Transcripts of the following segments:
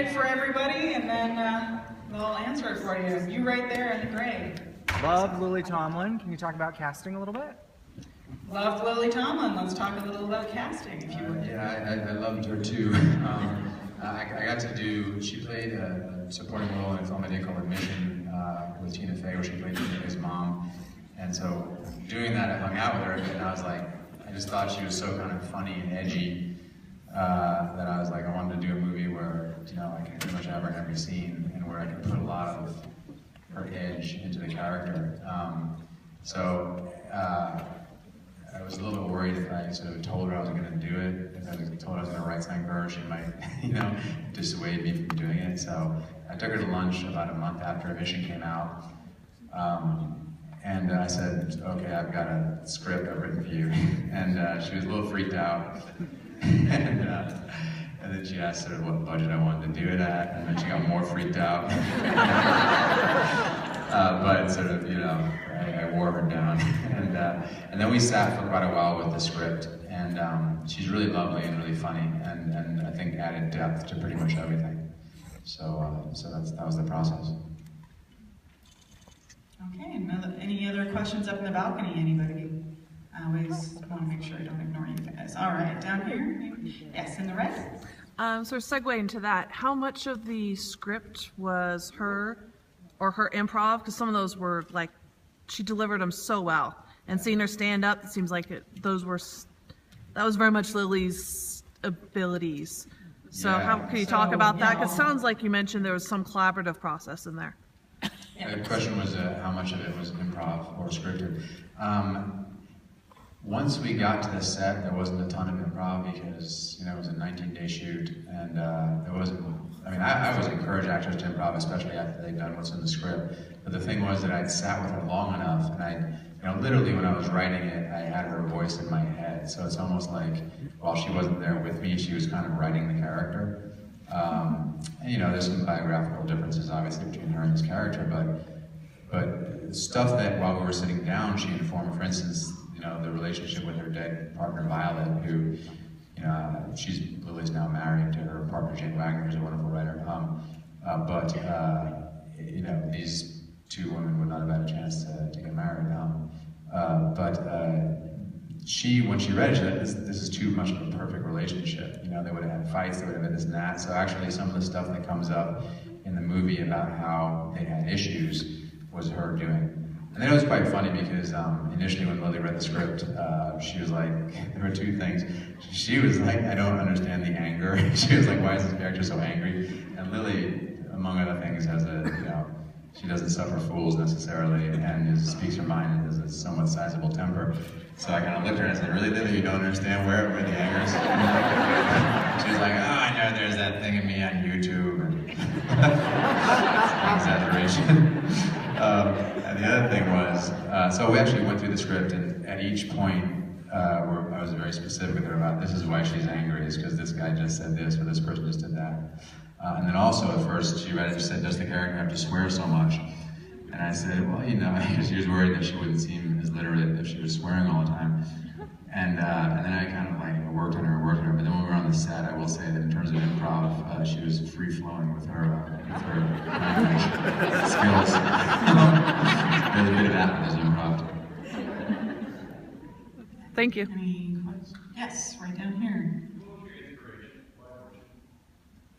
it for everybody, and then they'll answer it for you. You right there in the gray. Love Lily Tomlin. Can you talk about casting a little bit? Loved Lily Tomlin. Let's talk a little about casting, if you would. Yeah, I loved her too. I got to do, she played a supporting role in a film I did called Admission with Tina Fey, where she played Tina Fey's mom. And so doing that, I hung out with her, and I was like, I just thought she was so kind of funny and edgy that I was like, I wanted to do a movie where, you know, I could pretty much have her in every scene and where I could put a lot of her edge into the character. I was a little bit worried if I sort of told her I was going to do it, if I told her I was going to write something for her, she might, you know, dissuade me from doing it. So I took her to lunch about a month after Admission came out, and I said, okay, I've got a script I've written for you. And she was a little freaked out. And then she asked sort of what budget I wanted to do it at, and then she got more freaked out. But sort of, you know, I wore her down. And then we sat for quite a while with the script, and she's really lovely and really funny, and I think added depth to pretty much everything. So that was the process. Okay, any other questions up in the balcony, anybody? I always want to make sure I don't ignore you guys. All right, down here. Yes, in the red. So segue into that, how much of the script was her or her improv? Because some of those were like, she delivered them so well. And seeing her stand up, it seems like that was very much Lily's abilities. So yeah. How can you talk about that? Because it sounds like you mentioned there was some collaborative process in there. The question was how much of it was improv or scripted. Once we got to the set, there wasn't a ton of improv because, you know, it was a 19-day shoot, and there wasn't. I mean, I always encourage actors to improv, especially after they've done what's in the script. But the thing was that I'd sat with her long enough, and you know, literally when I was writing it, I had her voice in my head. So it's almost like while she wasn't there with me, she was kind of writing the character. And, you know, there's some biographical differences obviously between her and this character, but stuff that while we were sitting down, she informed. For instance, you know, the relationship with her dead partner Violet, who, you know, Lily's now married to her partner Jane Wagner, who's a wonderful writer. You know, these two women would not have had a chance to get married. When she read it, she said, this is too much of a perfect relationship. You know, they would have had fights, they would have had this and that. So actually some of the stuff that comes up in the movie about how they had issues was her doing. And then it was quite funny because initially when Lily read the script, she was like, there were two things. She was like, I don't understand the anger. She was like, why is this character so angry? And Lily, among other things, has a, you know, she doesn't suffer fools necessarily and speaks her mind and has a somewhat sizable temper. So I kind of looked at her and I said, really, Lily, you don't understand where the anger is? She was like, oh, I know there's that thing of me on YouTube. And exaggeration. And the other thing was, so we actually went through the script, and at each point, where I was very specific with her about this is why she's angry, is because this guy just said this, or this person just did that. And then also at first, she read it, she said, does the character have to swear so much? And I said, well, you know, she was worried that she wouldn't seem as literate if she was swearing all the time. And then I kind of like worked on her, but then when we were on the set, I will say that in terms of improv, she was free-flowing with her skills. There's a bit of that as improv. Thank you. Yes, right down here.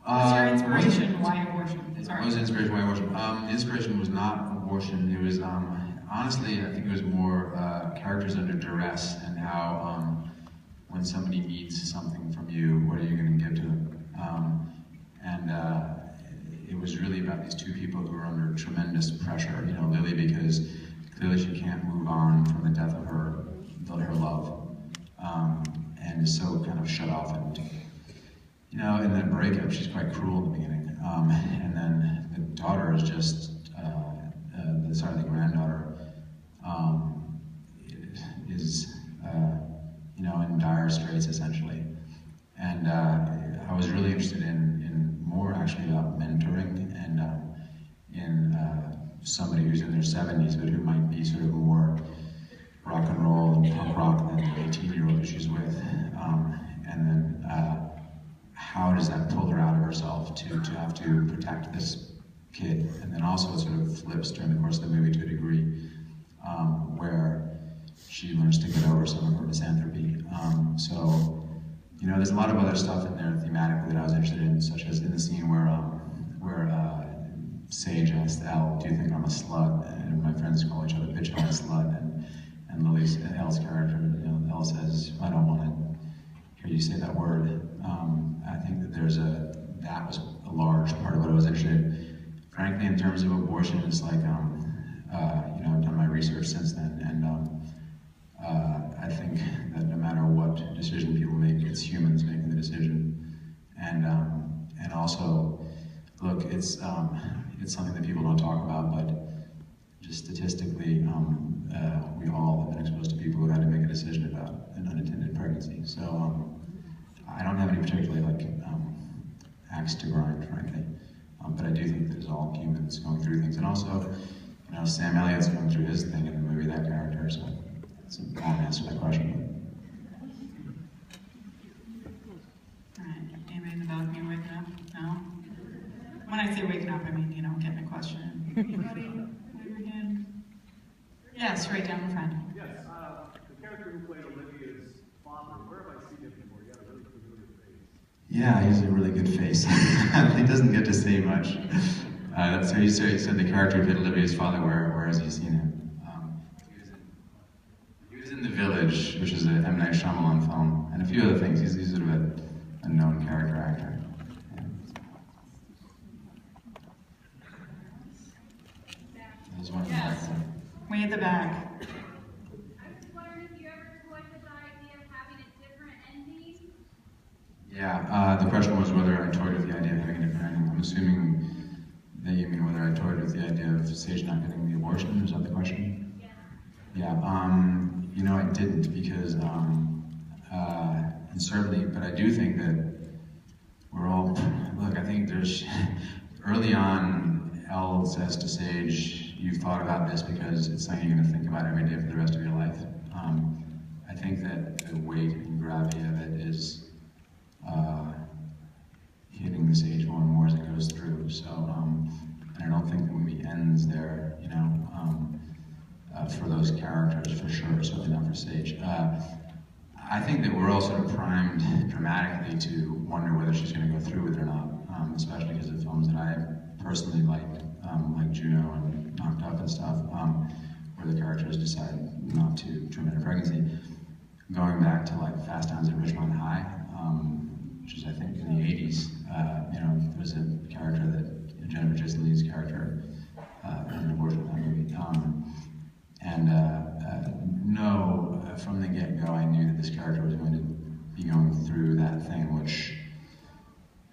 What's your inspiration? Why abortion? Sorry. What was the inspiration? Why abortion? The inspiration was not abortion. It was, honestly, I think it was more characters under duress and how when somebody needs something from you, what are you going to give to them? It was really about these two people who were under tremendous pressure. You know, Lily, because clearly she can't move on from the death of her love, and is so kind of shut off and, you know, in that breakup, she's quite cruel in the beginning. And then the daughter is just, the granddaughter is, you know, in dire straits, essentially. And I was really interested in more actually about mentoring and in somebody who's in their 70s, but who might be sort of more rock and roll and punk rock than the 18-year-old that she's with. And then how does that pull her out of herself to have to protect this kid? And then also it sort of flips during the course of the movie to a degree where she learns to get over some of her misanthropy. So, you know, there's a lot of other stuff in there thematically that I was interested in, such as in the scene where Sage asked Elle, "Do you think I'm a slut?" And my friends call each other bitch and slut, and Lily's Elle's character, you know, Elle says, "I don't want to hear you say that word." I think that that was a large part of what I was interested in. Frankly, in terms of abortion, it's like, you know, I've done my research since then, and I think that no matter what decision people make, it's humans making the decision, and also, look, it's something that people don't talk about, but just statistically, we all have been exposed to people who had to make a decision about an unintended pregnancy. So I don't have any particularly axe to grind, frankly, but I do think that it's all humans going through things, and also, you know, Sam Elliott's going through his thing in the movie, that character. So that's a long answer to that question. All right, anybody in the balcony waking up? No? When I say waking up, I mean, you know, getting a question. Anybody? Wave your hand. Yes, right down the front. Yes, the character who played Olivia's father, where have I seen him before? He had a really familiar face. Yeah, he's a really good face. He doesn't get to say much. So you said the character who played Olivia's father, where has he seen him? He was in The Village, which is an M. Night Shyamalan film, and a few other things. He's sort of a known character actor. There's one in the back there. Way at the back. I was just wondering if you ever toyed with the idea of having a different ending? Yeah, the question was whether I toyed with the idea of having a different ending. I'm assuming that you mean whether I toyed with the idea of Sage not getting the abortion. Is that the question? Yeah. Yeah, you know, I didn't because, and certainly, but I do think that we're all, look, I think there's, early on, Elle says to Sage, "You've thought about this because it's something you're going to think about every day for the rest of your life." I think that the weight and gravity of it is hitting the Sage more and more as it goes through. So, and I don't think the movie ends there, you know, for those characters, for sure, certainly not for Sage. I think that we're all sort of primed dramatically to wonder whether she's going to go through with it or not, especially because of films that I personally like Juno and Knocked Up and stuff, where the characters decide not to terminate a pregnancy. Going back to like Fast Times at Ridgemont High, which is I think in the 80s, you know, there's a character that Jennifer Jason Leigh's character had an abortion in that movie. No, from the get-go, I knew that this character was going to be going through that thing, which,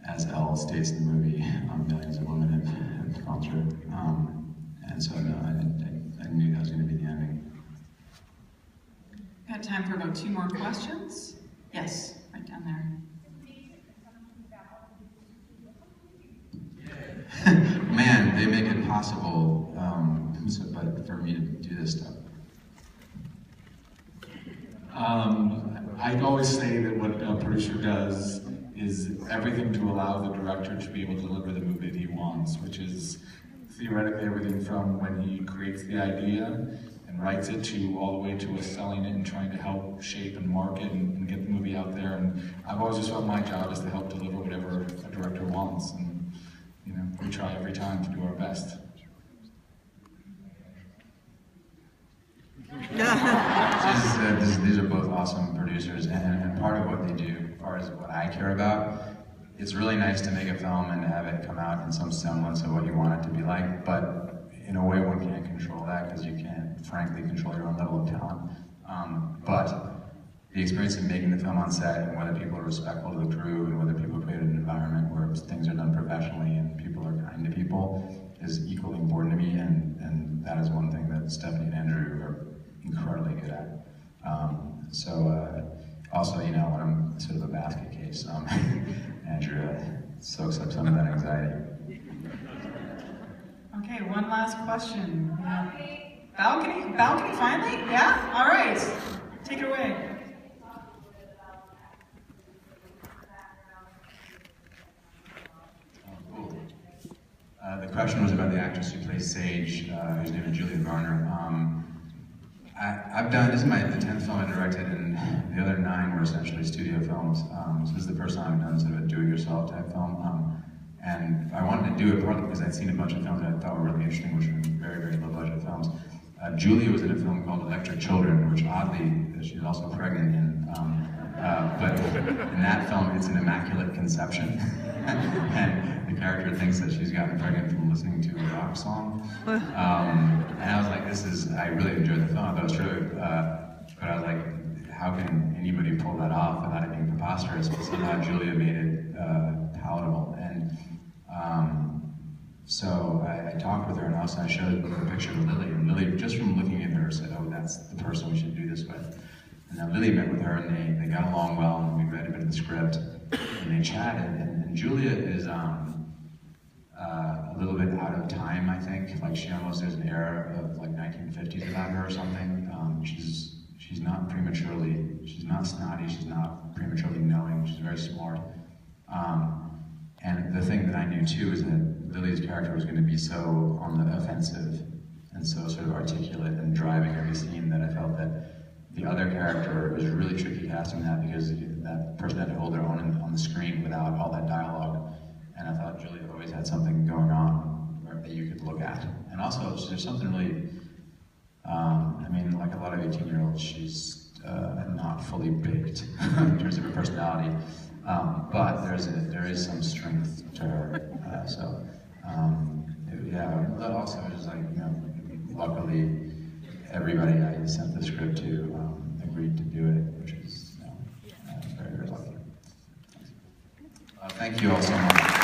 as Elle states in the movie, millions of women have gone through. And so, no, I knew that was going to be the ending. Got time for about 2 more questions? Yes, right down there. Man, they make it possible but for me to do this stuff. I always say that what a producer does is everything to allow the director to be able to deliver the movie that he wants, which is theoretically everything from when he creates the idea and writes it to all the way to us selling it and trying to help shape and market and get the movie out there. And I've always just felt my job is to help deliver whatever a director wants. And you know, we try every time to do our best. These are both awesome producers, and part of what they do, as far as what I care about, it's really nice to make a film and have it come out in some semblance of what you want it to be like, but in a way one can't control that because you can't, frankly, control your own level of talent. But the experience of making the film on set and whether people are respectful to the crew and whether people create an environment where things are done professionally and people are kind to people is equally important to me, and that is one thing that Stephanie and Andrew are incredibly good at. Also, you know, when I'm sort of a basket case, Andrew soaks up some of that anxiety. Okay, one last question. Balcony? Balcony finally? Yeah? All right. Take it away. question was about the actress who plays Sage, whose name is Julia Garner. I've done, this is the 10th film I directed, and the other 9 were essentially studio films. So this is the first time I've done sort of a do-it-yourself type film. And I wanted to do it partly because I'd seen a bunch of films that I thought were really interesting, which were very, very low-budget films. Julia was in a film called Electric Children, which oddly, she's also pregnant in. But in that film, it's an immaculate conception. And the character thinks that she's gotten pregnant from listening to a rock song. And I was like, I really enjoyed the film, I thought it was true. But I was like, how can anybody pull that off without it being preposterous? But somehow Julia made it palatable. And so I talked with her, and also I showed her a picture of Lily. And Lily, just from looking at her, said, oh, that's the person we should do this with. And then Lily met with her, and they got along well, and we read a bit of the script, and they chatted. And Julia is a little bit out of time, I think. Like, there's an era of like 1950s about her or something. She's not snotty, she's not prematurely knowing, she's very smart. And the thing that I knew too is that Lily's character was going to be so on the offensive and so sort of articulate and driving every scene that I felt that the other character was really tricky casting that, because that person had to hold their own on the screen without all that dialogue. And I thought Julia always had something going on that you could look at. And also, there's something really, I mean, like a lot of 18-year-olds, she's not fully baked in terms of her personality. But there is some strength to her. Yeah, but also just like, luckily everybody I sent the script to agreed to do it, which is very, very lucky. Thank you all so much.